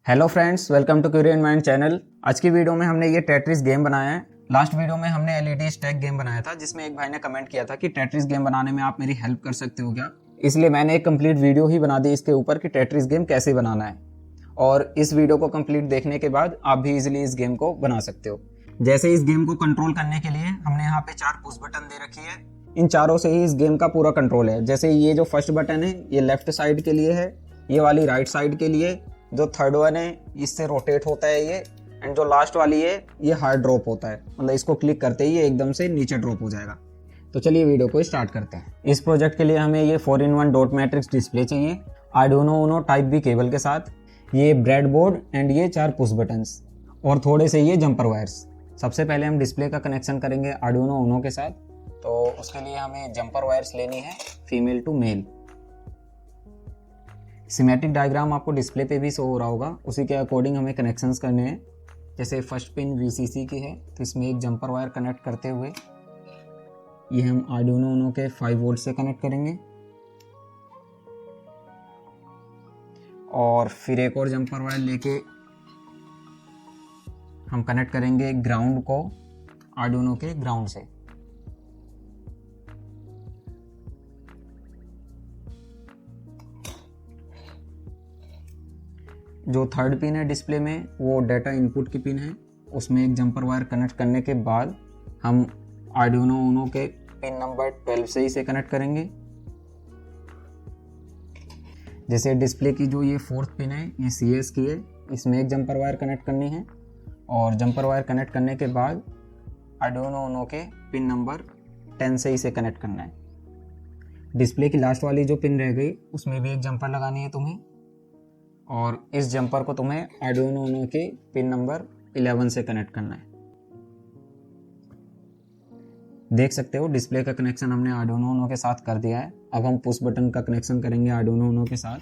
Hello friends, welcome to Curian mind channel. आज की video में हमने ये टेट्रिस गेम बनाया है। लास्ट वीडियो में हमने एलईडी स्टैक गेम बनाया था, जिसमें एक भाई ने कमेंट किया था कि टेट्रिस गेम बनाने में आप मेरी हेल्प कर सकते हो क्या। इसलिए मैंने एक कंप्लीट वीडियो ही बना दी इसके ऊपर कि टेट्रिस गेम कैसे बनाना है, और इस वीडियो को कंप्लीट देखने के बाद आप भी इजिली इस गेम को बना सकते हो। जैसे इस गेम को कंट्रोल करने के लिए हमने यहाँ पे 4 पुश बटन दे रखी है। इन चारों से ही इस गेम का पूरा कंट्रोल है। जैसे ये जो फर्स्ट बटन है ये लेफ्ट साइड के लिए है, ये वाली राइट साइड के लिए, जो थर्ड वन है इससे रोटेट होता है ये, एंड जो लास्ट वाली है ये हार्ड ड्रॉप होता है, मतलब इसको क्लिक करते ही ये एकदम से नीचे ड्रॉप हो जाएगा। तो चलिए वीडियो को स्टार्ट करते हैं। इस प्रोजेक्ट के लिए हमें ये 4-in-1 डॉट मैट्रिक्स डिस्प्ले चाहिए, Arduino Uno type B cable के साथ, ये ब्रेड बोर्ड एंड ये 4 पुश बटन्स और थोड़े से ये जंपर वायर्स। सबसे पहले हम डिस्प्ले का कनेक्शन करेंगे आर्डुइनो यूनो के साथ, तो उसके लिए हमें जंपर वायर्स लेनी है female to male. Symmetric diagram आपको डिस्प्ले पे भी शो हो रहा होगा, उसी के अकॉर्डिंग हमें कनेक्शंस करने हैं। जैसे फर्स्ट पिन VCC की है तो इसमें एक जंपर वायर कनेक्ट करते हुए ये हम आर्डुइनो यूनो के 5 वोल्ट से कनेक्ट करेंगे, और फिर एक और जंपर वायर लेके हम कनेक्ट करेंगे ग्राउंड को आर्डुइनो के ग्राउंड से। जो थर्ड पिन है डिस्प्ले में वो डाटा इनपुट की पिन है, उसमें एक जंपर वायर कनेक्ट करने के बाद हम आर्डुइनो यूनो के पिन नंबर 12 से इसे कनेक्ट करेंगे। जैसे डिस्प्ले की जो ये फोर्थ पिन है ये CS की है, इसमें एक जंपर वायर कनेक्ट करनी है, और जंपर वायर कनेक्ट करने के बाद आर्डुइनो यूनो के पिन नंबर 10 से इसे कनेक्ट करना है। डिस्प्ले की लास्ट वाली जो पिन रह गई उसमें भी एक जंपर लगानी है तुम्हें, और इस जंपर को तुम्हें आर्डुइनो यूनो के पिन नंबर 11 से कनेक्ट करना है। देख सकते हो डिस्प्ले का कनेक्शन हमने आर्डुइनो यूनो के साथ कर दिया है। अब हम पुश बटन का कनेक्शन करेंगे आर्डुइनो यूनो के साथ।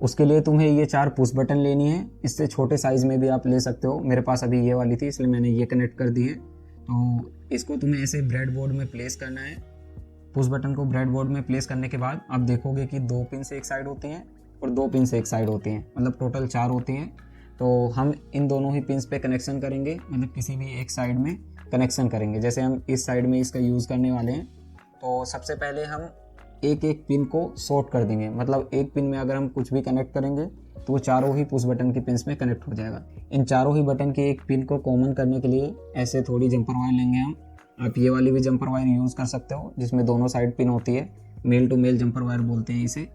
उसके लिए तुम्हें ये 4 पुश बटन लेनी है, इससे छोटे साइज में भी आप ले सकते हो। मेरे पास अभी ये वाली थी इसलिए मैंने ये कनेक्ट कर दी है। तो इसको तुम्हें ऐसे ब्रेड बोर्ड में प्लेस करना है। पुश बटन को ब्रेड बोर्ड में प्लेस करने के बाद आप देखोगे कि 2 पिन से एक साइड होती हैं और 2 पिन से एक साइड होती हैं, मतलब टोटल 4 होती हैं। तो हम इन दोनों ही पिन्स पे कनेक्शन करेंगे, मतलब किसी भी एक साइड में कनेक्शन करेंगे। जैसे हम इस साइड में इसका यूज़ करने वाले हैं, तो सबसे पहले हम एक एक पिन को शॉर्ट कर देंगे। मतलब एक पिन में अगर हम कुछ भी कनेक्ट करेंगे तो वो चारों ही पुश बटन की पिन्स में कनेक्ट हो जाएगा। इन चारों ही बटन की एक पिन को कॉमन करने के लिए ऐसे थोड़ी जंपर वायर लेंगे हम। आप ये वाली भी जंपर वायर यूज़ कर सकते हो जिसमें दोनों साइड पिन होती है, male to male jumper wire बोलते हैं इसे।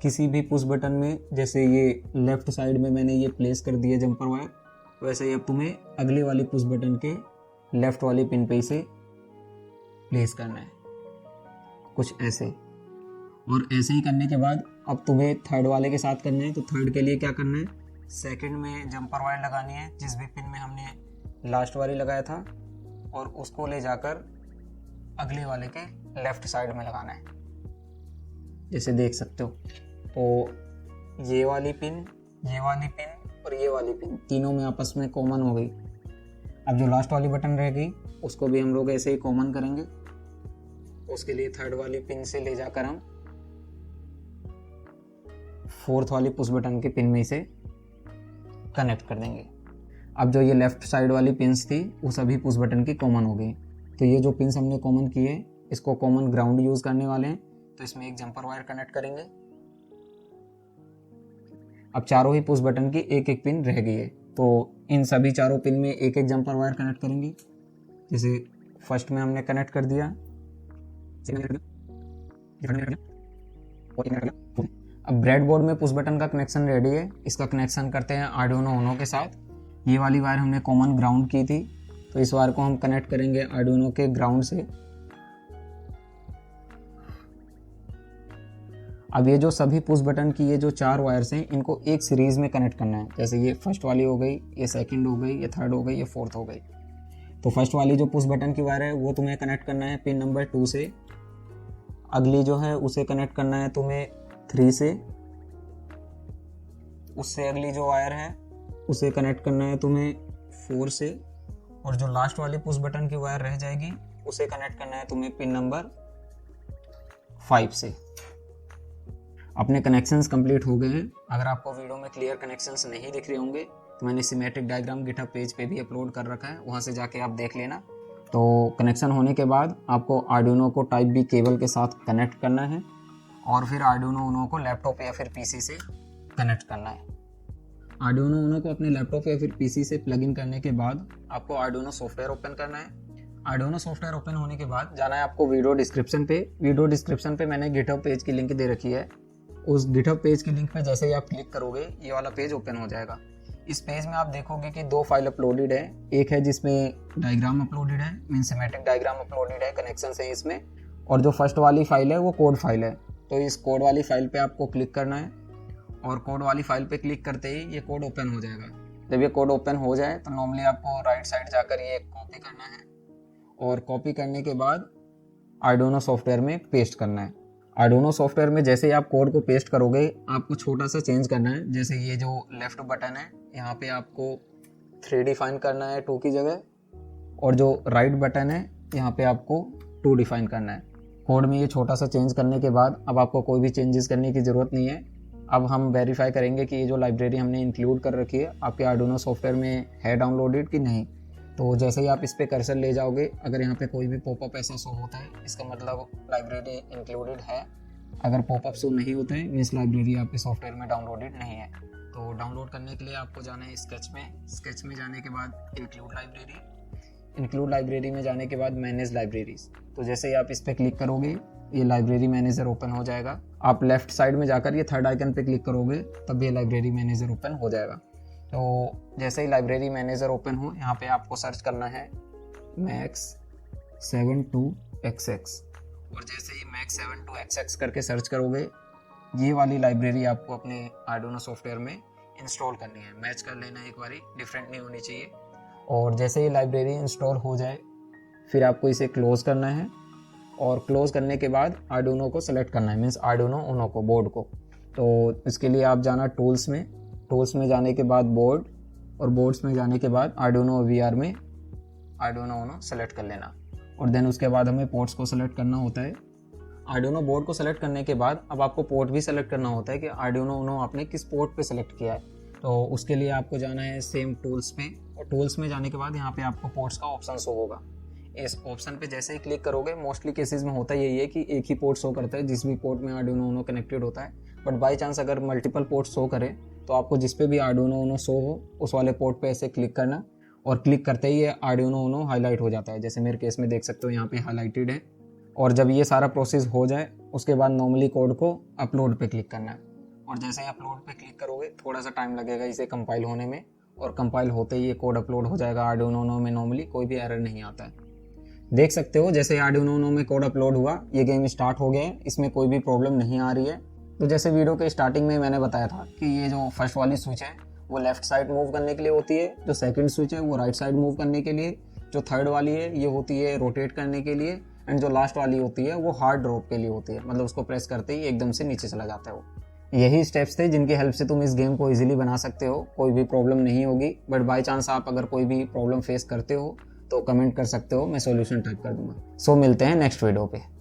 किसी भी पुश बटन में जैसे ये लेफ्ट साइड में मैंने ये प्लेस कर दिया जंपर वायर, वैसे ही अब तुम्हें अगले वाली पुश बटन के लेफ्ट वाली पिन पे इसे प्लेस करना है, कुछ ऐसे। और ऐसे ही करने के बाद अब तुम्हें थर्ड वाले के साथ करना है। तो थर्ड के लिए क्या करना है, सेकंड में जंपर वायर लगानी है जिस भी पिन में हमने लास्ट वाली लगाया था, और उसको ले जाकर अगले वाले के लेफ्ट साइड में लगाना है, जैसे देख सकते हो। तो ये वाली पिन और ये वाली पिन तीनों में आपस में कॉमन हो गई। अब जो लास्ट वाली बटन रह गई उसको भी हम लोग ऐसे ही कॉमन करेंगे। उसके लिए थर्ड वाली पिन से ले जाकर हम फोर्थ वाली पुश बटन के पिन में इसे कनेक्ट कर देंगे। अब जो ये लेफ्ट साइड वाली पिन्स थी वो सभी पुश बटन की कॉमन हो गई। तो ये जो पिन्स हमने कॉमन की है इसको कॉमन ग्राउंड यूज़ करने वाले हैं, तो इसमें एक जंपर वायर कनेक्ट करेंगे। अब चारों ही पुश बटन की एक एक पिन रह गई है, तो इन सभी चारों पिन में एक एक जंपर वायर कनेक्ट करेंगे। जैसे फर्स्ट में हमने कनेक्ट कर दिया, अब ब्रेड बोर्ड में पुश बटन का कनेक्शन रेडी है। इसका कनेक्शन करते हैं आर्डुइनो यूनो के साथ। ये वाली वायर हमने कॉमन ग्राउंड की थी, तो इस वायर को हम कनेक्ट करेंगे आर्डुइनो के ग्राउंड से। अब ये जो सभी पुश बटन की ये जो 4 वायर्स हैं इनको एक सीरीज में कनेक्ट करना है। जैसे ये फर्स्ट वाली हो गई, ये सेकंड हो गई, ये थर्ड हो गई, ये फोर्थ हो गई। तो फर्स्ट वाली जो पुश बटन की वायर है वो तुम्हें कनेक्ट करना है पिन नंबर 2 से। अगली जो है उसे कनेक्ट करना है तुम्हें 3 से। उससे अगली जो वायर है उसे कनेक्ट करना है तुम्हें 4 से, और जो लास्ट वाली पुश बटन की वायर रह जाएगी उसे कनेक्ट करना है तुम्हें पिन नंबर 5 से। अपने कनेक्शंस कंप्लीट हो गए हैं। अगर आपको वीडियो में क्लियर कनेक्शंस नहीं दिख रहे होंगे तो मैंने सिमेट्रिक डायग्राम गिटहब पेज पे भी अपलोड कर रखा है, वहाँ से जाके आप देख लेना। तो कनेक्शन होने के बाद आपको आर्डिनो को टाइप बी केबल के साथ कनेक्ट करना है और फिर आर्डिनो उनो को लैपटॉप या फिर पीसी से कनेक्ट करना है। आर्डिनो उनो को अपने लैपटॉप या फिर पीसी से प्लग इन करने के बाद आपको आर्डिनो सॉफ्टवेयर ओपन करना है। आर्डिनो सॉफ्टवेयर ओपन होने के बाद जाना है आपको वीडियो डिस्क्रिप्शन पे। वीडियो डिस्क्रिप्शन पे मैंने गिटहब पेज की लिंक दे रखी है। उस गिटहब पेज की लिंक पे जैसे ही आप क्लिक करोगे ये वाला पेज ओपन हो जाएगा। इस पेज में आप देखोगे कि 2 फाइल अपलोडेड है। एक है जिसमें डायग्राम अपलोडेड है, मीन सिमेट्रिक डायग्राम अपलोडेड है, कनेक्शन है इसमें, और जो फर्स्ट वाली फाइल है वो कोड फाइल है। तो इस कोड वाली फाइल पे आपको क्लिक करना है और कोड वाली फाइल पे क्लिक करते ही ये कोड ओपन हो जाएगा। जब ये कोड ओपन हो जाए तो नॉर्मली आपको राइट साइड जाकर ये कॉपी करना है और कॉपी करने के बाद आर्डिनो सॉफ्टवेयर में पेस्ट करना है। आर्डिनो सॉफ्टवेयर में जैसे ही आप कोड को पेस्ट करोगे आपको छोटा सा चेंज करना है। जैसे ये जो लेफ्ट बटन है यहाँ पे आपको 3 डिफाइन करना है 2 की जगह, और जो राइट बटन है यहाँ पे आपको 2 डिफाइन करना है। कोड में ये छोटा सा चेंज करने के बाद अब आपको कोई भी चेंजेस करने की ज़रूरत नहीं है। अब हम वेरीफाई करेंगे कि ये जो लाइब्रेरी हमने इंक्लूड कर रखी है आपके आर्डिनो सॉफ्टवेयर में है डाउनलोडेड कि नहीं। तो जैसे ही आप इस पे कर्सर ले जाओगे, अगर यहाँ पे कोई भी पॉपअप ऐसा शो होता है इसका मतलब लाइब्रेरी इंक्लूडेड है। अगर पॉपअप शो नहीं होता है मीन्स लाइब्रेरी आपके सॉफ्टवेयर में डाउनलोडेड नहीं है। तो डाउनलोड करने के लिए आपको जाना है स्केच में। स्केच में जाने के बाद इंक्लूड लाइब्रेरी में जाने के बाद मैनेज लाइब्रेरीज। तो जैसे ही आप इस पर क्लिक करोगे ये लाइब्रेरी मैनेजर ओपन हो जाएगा। आप लेफ्ट साइड में जाकर ये 3rd आइकन पे क्लिक करोगे तब ये लाइब्रेरी मैनेजर ओपन हो जाएगा। तो जैसे ही लाइब्रेरी मैनेजर ओपन हो यहाँ पे आपको सर्च करना है max72xx, और जैसे ही max72xx करके सर्च करोगे ये वाली लाइब्रेरी आपको अपने आर्डिनो सॉफ्टवेयर में इंस्टॉल करनी है। मैच कर लेना एक बारी, डिफरेंट नहीं होनी चाहिए। और जैसे ही लाइब्रेरी इंस्टॉल हो जाए फिर आपको इसे क्लोज करना है और क्लोज करने के बाद आर्डिनो को सेलेक्ट करना है, मीन्स आर्डिनो उनो को, बोर्ड को। तो इसके लिए आप जाना टूल्स में जाने के बाद बोर्ड, और बोर्ड्स में जाने के बाद आर्डिनो वीआर में आर्डिनो उनो सेलेक्ट कर लेना। और देन उसके बाद हमें पोर्ट्स को सेलेक्ट करना होता है। आर्डिनो बोर्ड को सेलेक्ट करने के बाद अब आपको पोर्ट भी सेलेक्ट करना होता है कि आर्डिनो उनो आपने किस पोर्ट पे सेलेक्ट किया है। तो उसके लिए आपको जाना है सेम टूल्स पे, और टूल्स में जाने के बाद यहाँ पे आपको पोर्ट्स का ऑप्शन शो होगा। इस ऑप्शन पे जैसे ही क्लिक करोगे, मोस्टली केसेस में होता यही है कि एक ही पोर्ट शो करता है जिस भी पोर्ट में आर्डिनो उनो कनेक्टेड होता है। बट बाई चांस अगर मल्टीपल पोर्ट शो करे तो आपको जिस पे भी आर्डिनो उनो शो हो उस वाले पोर्ट पे ऐसे क्लिक करना, और क्लिक करते ही ये आर्डिनो उनो हाईलाइट हो जाता है। जैसे मेरे केस में देख सकते हो यहाँ पे हाईलाइटेड है। और जब ये सारा प्रोसेस हो जाए उसके बाद नॉर्मली कोड को अपलोड पे क्लिक करना है, और जैसे ही अपलोड पे क्लिक करोगे थोड़ा सा टाइम लगेगा इसे कंपाइल होने में, और कंपाइल होते ही ये कोड अपलोड हो जाएगा। आर्डिनो उनो में नॉर्मली कोई भी एरर नहीं आता है। देख सकते हो जैसे आर्डिनो उनो में कोड अपलोड हुआ ये गेम स्टार्ट हो गया है, इसमें कोई भी प्रॉब्लम नहीं आ रही है। तो जैसे वीडियो के स्टार्टिंग में मैंने बताया था कि ये जो फर्स्ट वाली स्विच है वो लेफ्ट साइड मूव करने के लिए होती है, जो सेकंड स्विच है वो राइट साइड मूव करने के लिए, जो थर्ड वाली है ये होती है रोटेट करने के लिए, एंड जो लास्ट वाली होती है वो हार्ड ड्रॉप के लिए होती है, मतलब उसको प्रेस करते ही एकदम से नीचे चला जाता है वो। यही स्टेप्स थे जिनकी हेल्प से तुम इस गेम को इजीली बना सकते हो, कोई भी प्रॉब्लम नहीं होगी। बट बाय चांस आप अगर कोई भी प्रॉब्लम फेस करते हो तो कमेंट कर सकते हो, मैं सॉल्यूशन टाइप कर दूंगा। सो मिलते हैं नेक्स्ट वीडियो पे।